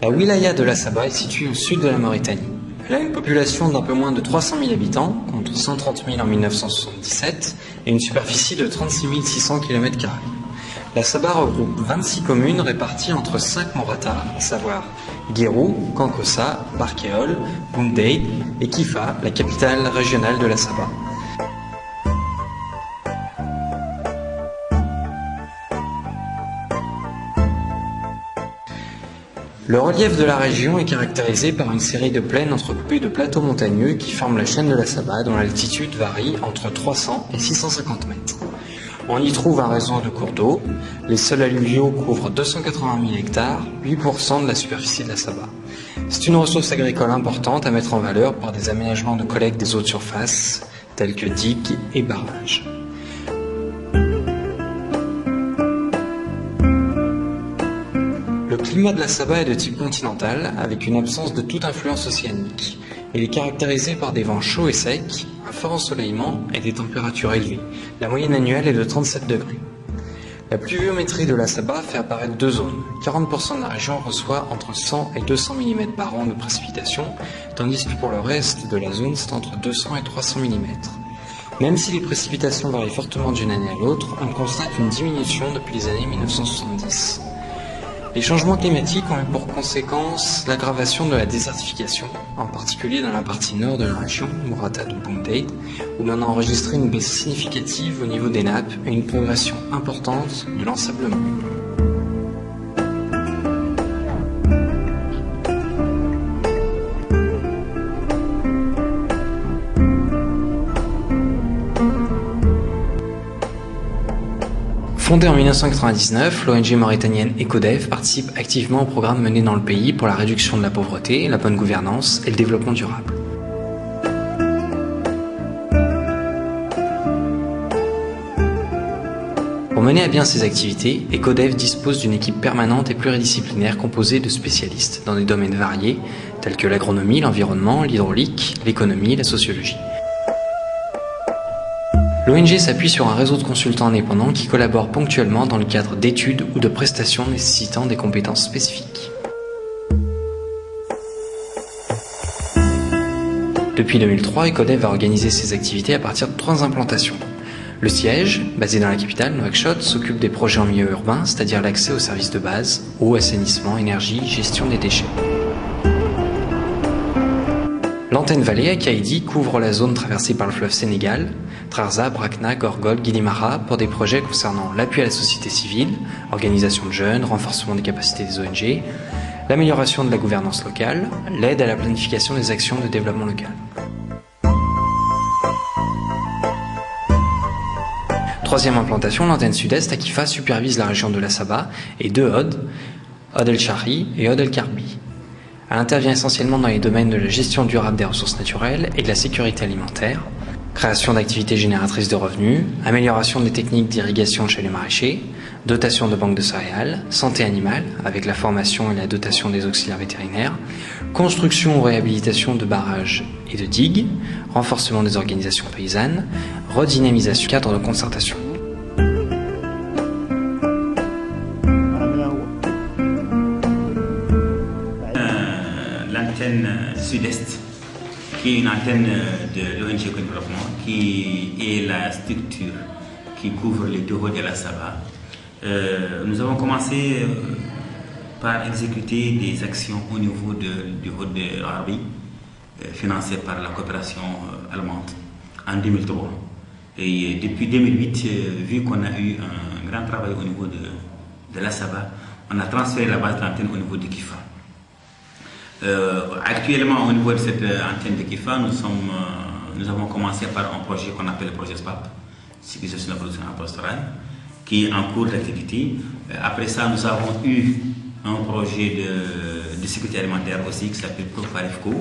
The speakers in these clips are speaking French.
La wilaya de la Sabah est située au sud de la Mauritanie. Elle a une population d'un peu moins de 300 000 habitants, contre 130 000 en 1977, et une superficie de 36 600 km². La Sabah regroupe 26 communes réparties entre 5 moratas, à savoir Guérou, Kankossa, Barkéol, Boumdeid et Kifa, la capitale régionale de la Sabah. Le relief de la région est caractérisé par une série de plaines entrecoupées de plateaux montagneux qui forment la chaîne de la Sabah, dont l'altitude varie entre 300 et 650 mètres. On y trouve un réseau de cours d'eau. Les sols alluviaux couvrent 280 000 hectares, 8% de la superficie de la Sabah. C'est une ressource agricole importante à mettre en valeur par des aménagements de collecte des eaux de surface, tels que digues et barrages. Le climat de la Sabah est de type continental, avec une absence de toute influence océanique. Il est caractérisé par des vents chauds et secs, un fort ensoleillement et des températures élevées. La moyenne annuelle est de 37 degrés. La pluviométrie de la Sabah fait apparaître deux zones. 40% de la région reçoit entre 100 et 200 mm par an de précipitations, tandis que pour le reste de la zone, c'est entre 200 et 300 mm. Même si les précipitations varient fortement d'une année à l'autre, on constate une diminution depuis les années 1970. Les changements climatiques ont eu pour conséquence l'aggravation de la désertification, en particulier dans la partie nord de la région, Morata de Boumdeid, où l'on a enregistré une baisse significative au niveau des nappes et une progression importante de l'ensablement. Fondée en 1999, l'ONG mauritanienne EcoDev participe activement au programme mené dans le pays pour la réduction de la pauvreté, la bonne gouvernance et le développement durable. Pour mener à bien ces activités, EcoDev dispose d'une équipe permanente et pluridisciplinaire composée de spécialistes dans des domaines variés tels que l'agronomie, l'environnement, l'hydraulique, l'économie et la sociologie. L'ONG s'appuie sur un réseau de consultants indépendants qui collaborent ponctuellement dans le cadre d'études ou de prestations nécessitant des compétences spécifiques. Depuis 2003, EcoDev a organisé ses activités à partir de 3 implantations. Le siège, basé dans la capitale, Nouakchott, s'occupe des projets en milieu urbain, c'est-à-dire l'accès aux services de base, eau, assainissement, énergie, gestion des déchets. L'antenne Vallée à Kaïdi couvre la zone traversée par le fleuve Sénégal, Trarza, Brakna, Gorgol, Guilimara pour des projets concernant l'appui à la société civile, organisation de jeunes, renforcement des capacités des ONG, l'amélioration de la gouvernance locale, l'aide à la planification des actions de développement local. Troisième implantation, l'antenne sud-est à Kifa supervise la région de la Sabah et 2 Odd, Odd El Shari et Odd El Karbi. Elle intervient essentiellement dans les domaines de la gestion durable des ressources naturelles et de la sécurité alimentaire, création d'activités génératrices de revenus, amélioration des techniques d'irrigation chez les maraîchers, dotation de banques de céréales, santé animale avec la formation et la dotation des auxiliaires vétérinaires, construction ou réhabilitation de barrages et de digues, renforcement des organisations paysannes, redynamisation cadre de concertation. L'antenne sud-est, qui est une antenne de l'ONG Développement, qui est la structure qui couvre les 2 hauts de la Sabah. Nous avons commencé par exécuter des actions au niveau du haut de l'Arabie, financées par la coopération allemande en 2003. Et depuis 2008, vu qu'on a eu un grand travail au niveau de la Sabah, on a transféré la base d'antenne au niveau de Kifa. Actuellement, au niveau de cette antenne de Kifa, nous avons commencé par un projet qu'on appelle le projet SPAP, Sécurisation de la production pastorale, qui est en cours d'activité. Après ça, nous avons eu un projet de sécurité alimentaire aussi qui s'appelle Profarifco,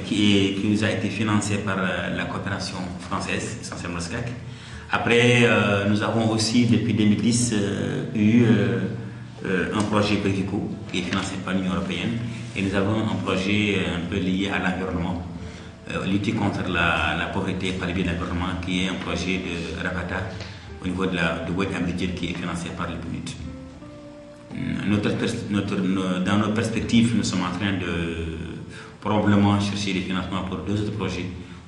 qui nous a été financé par la coopération française, essentiellement le SCAC. Après, nous avons aussi, depuis 2010, eu un projet Prévico qui est financé par l'Union européenne. Et nous avons un projet un peu lié à l'environnement, lutter contre la pauvreté par le biais de l'environnement, qui est un projet de Rapata au niveau de Wed Ambidir qui est financé par le PNUD. Dans nos perspectives, nous sommes en train de probablement chercher des financements pour 2 autres projets.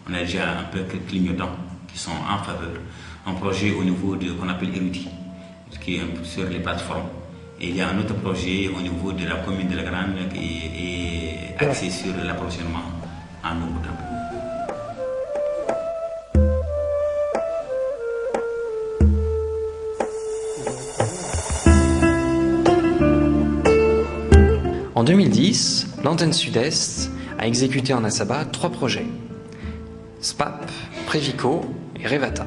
On a déjà un peu quelques clignotants qui sont en faveur. Un projet au niveau de qu'on appelle Érudit, qui est sur les plateformes. Et il y a un autre projet au niveau de la commune de La Grande qui est axé sur l'approvisionnement en eau potable. En 2010, l'antenne Sud-Est a exécuté en Assaba 3 projets: SPAP, Prévico et Revata.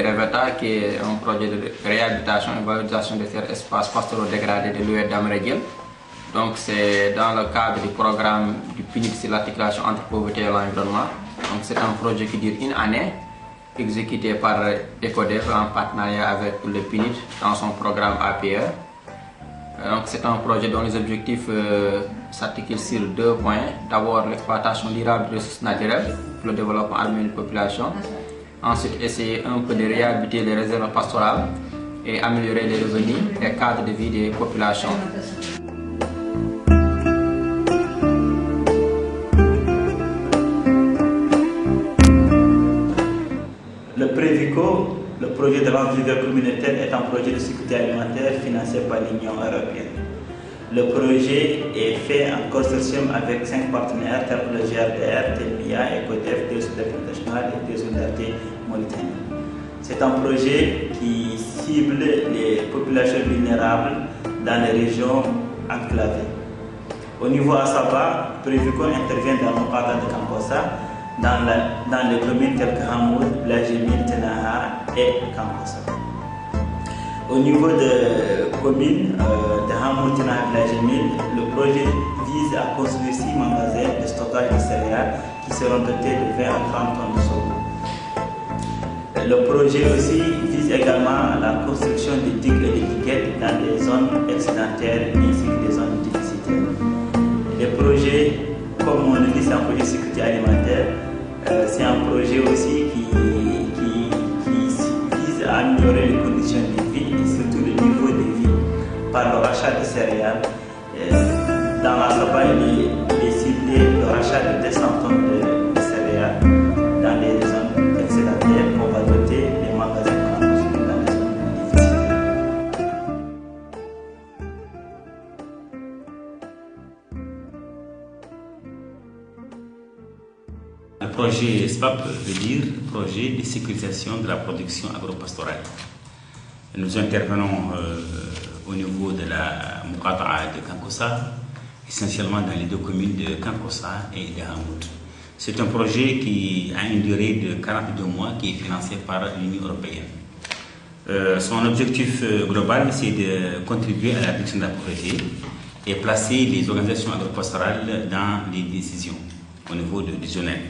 Revata, qui est un projet de réhabilitation et valorisation des terres espaces pastoraux dégradés de l'ouest d'Amrédiel. Donc c'est dans le cadre du programme du PNUD sur l'articulation entre pauvreté et l'environnement. Donc c'est un projet qui dure 1 année, exécuté par ECODEF en partenariat avec le PNUD dans son programme APE. Donc c'est un projet dont les objectifs s'articulent sur 2 points. D'abord l'exploitation durable des ressources naturelles, le développement harmonieux de la population. Ensuite, essayer un peu de réhabiliter les réserves pastorales et améliorer les revenus et le cadre de vie des populations. Le Prévico, le projet de vente vivre communautaire, est un projet de sécurité alimentaire financé par l'Union européenne. Le projet est fait en consortium avec 5 partenaires tels que le GRDR, TELMIA, ECODEF, DSODEF International et DSODRT Mauritanie. C'est un projet qui cible les populations vulnérables dans les régions enclavées. Au niveau Assaba, Prévico intervient dans le cadre de Kankossa, dans les communes telles que Hamoud, Blajemil, Tenaha et Kankossa. Au niveau de communes de Hamoud, Tenaha et Blajemil, le projet vise à construire 6 magasins de stockage de céréales qui seront dotés de 20 à 30 tonnes de sorgho. Le projet aussi vise également la construction de digues et d'étiquettes dans des zones excédentaires ainsi que des zones déficitaires. Le projet, comme on le dit, c'est un projet de sécurité alimentaire. C'est un projet aussi qui vise à améliorer les conditions de vie et surtout le niveau de vie par le rachat de céréales. Dans la Saba, il est ciblé le rachat de 200 tonnes de céréales dans les zones excédentaires qu'on va doter les magasins dans les zones difficiles. Le projet SPAP veut dire projet de sécurisation de la production agro-pastorale. Nous intervenons au niveau de la Muqata'a de Kankossa, essentiellement dans les 2 communes de Kankossa et de Hamoud. C'est un projet qui a une durée de 42 mois qui est financé par l'Union européenne. Son objectif global, c'est de contribuer à la réduction de la pauvreté et placer les organisations agro-pastorales dans les décisions au niveau décisionnel.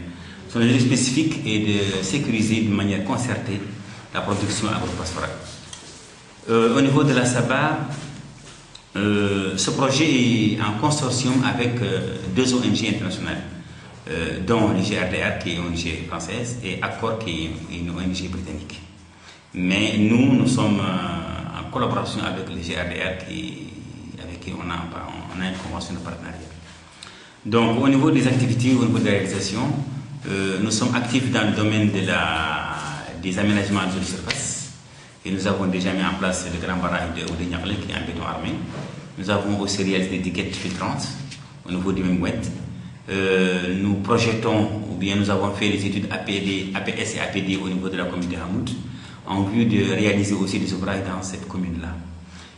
Son objectif spécifique est de sécuriser de manière concertée la production agro-pastorale. Au niveau de la Saba, ce projet est en consortium avec 2 ONG internationales, dont le GRDR qui est une ONG française et Accor qui est une ONG britannique. Mais nous sommes en collaboration avec le GRDR avec qui on a une convention de partenariat. Donc au niveau des activités, au niveau de la réalisation, nous sommes actifs dans le domaine des aménagements de surface. Et nous avons déjà mis en place le grand barrage de Oudé-Niaklé qui est en béton armé. Nous avons aussi réalisé des étiquettes filtrantes au niveau du Memouet. Nous projetons, ou bien nous avons fait des études APS et APD au niveau de la commune de Hamoud, en vue de réaliser aussi des ouvrages dans cette commune-là,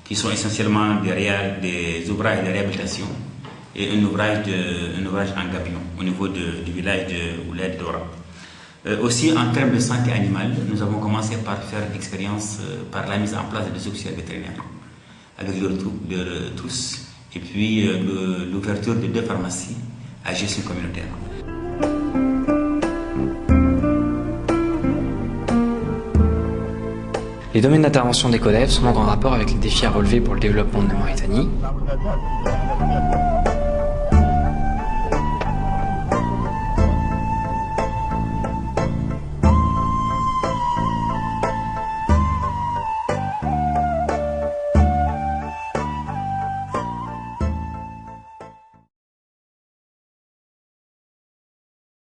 qui sont essentiellement des ouvrages de réhabilitation et un ouvrage en gabion au niveau du village de Ouled Dora. Aussi en termes de santé animale, nous avons commencé par faire l'expérience par la mise en place des auxiliaires vétérinaires avec leurs trousses et puis l'ouverture de 2 pharmacies à gestion communautaire. Les domaines d'intervention d'ECODEF sont donc en rapport avec les défis à relever pour le développement de la Mauritanie.